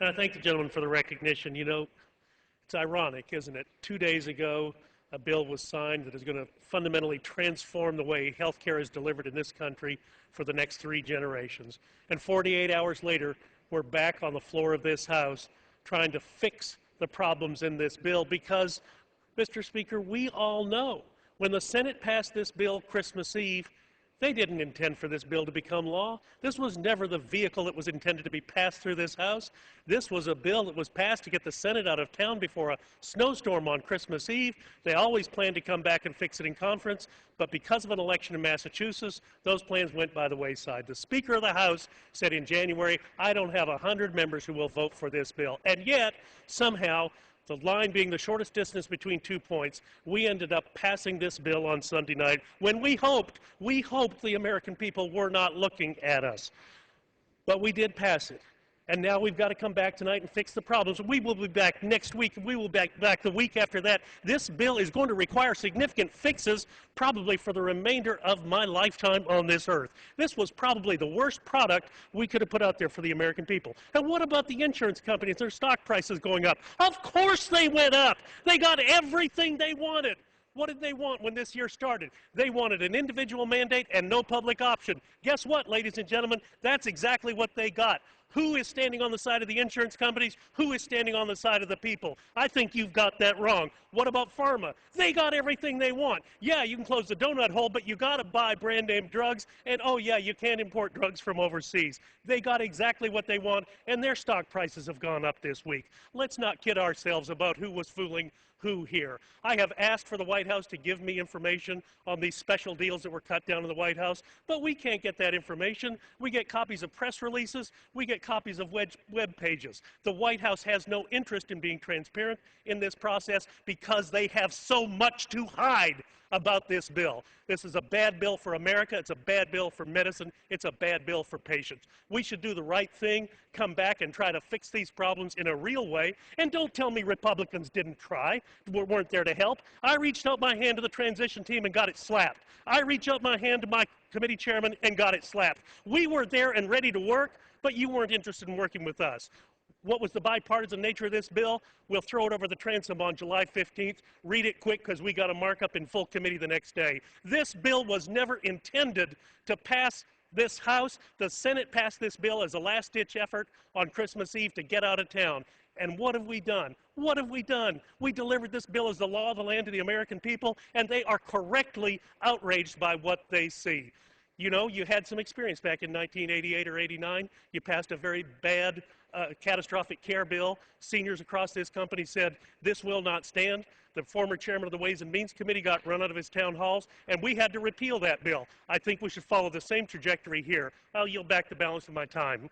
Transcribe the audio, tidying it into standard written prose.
And I thank the gentleman for the recognition. You know, it's ironic, isn't it? 2 days ago, a bill was signed that is going to fundamentally transform the way health care is delivered in this country for the next 3 generations. And 48 hours later, we're back on the floor of this House trying to fix the problems in this bill because, Mr. Speaker, we all know when the Senate passed this bill Christmas Eve, they didn't intend for this bill to become law. This was never the vehicle that was intended to be passed through this House. This was a bill that was passed to get the Senate out of town before a snowstorm on Christmas Eve. They always planned to come back and fix it in conference, but because of an election in Massachusetts, those plans went by the wayside. The Speaker of the House said in January, I don't have 100 members who will vote for this bill. And yet, somehow, the line being the shortest distance between 2 points, we ended up passing this bill on Sunday night when we hoped the American people were not looking at us. But we did pass it. And now we've got to come back tonight and fix the problems. We will be back next week, and we will be back the week after that. This bill is going to require significant fixes, probably for the remainder of my lifetime on this earth. This was probably the worst product we could have put out there for the American people. And what about the insurance companies? Their stock prices going up. Of course they went up. They got everything they wanted. What did they want when this year started? They wanted an individual mandate and no public option. Guess what, ladies and gentlemen? That's exactly what they got. Who is standing on the side of the insurance companies? Who is standing on the side of the people? I think you've got that wrong. What about pharma? They got everything they want. Yeah, you can close the donut hole, but you got to buy brand name drugs. And oh yeah, you can't import drugs from overseas. They got exactly what they want, and their stock prices have gone up this week. Let's not kid ourselves about who was fooling who here. I have asked for the White House to give me information on these special deals that were cut down in the White House, but we can't get that information. We get copies of press releases. We get copies of web pages. The White House has no interest in being transparent in this process because they have so much to hide about this bill. This is a bad bill for America. It's a bad bill for medicine. It's a bad bill for patients. We should do the right thing, come back and try to fix these problems in a real way. And don't tell me Republicans didn't try, weren't there to help. I reached out my hand to the transition team and got it slapped. I reached out my hand to my committee chairman and got it slapped. We were there and ready to work, but you weren't interested in working with us. What was the bipartisan nature of this bill? We'll throw it over the transom on July 15th. Read it quick because we got a markup in full committee the next day. This bill was never intended to pass this House. The Senate passed this bill as a last-ditch effort on Christmas Eve to get out of town. And what have we done? What have we done? We delivered this bill as the law of the land to the American people, and they are correctly outraged by what they see. You know, you had some experience back in 1988 or 89. You passed a very bad catastrophic care bill. Seniors across this company said, this will not stand. The former chairman of the Ways and Means Committee got run out of his town halls, and we had to repeal that bill. I think we should follow the same trajectory here. I'll yield back the balance of my time.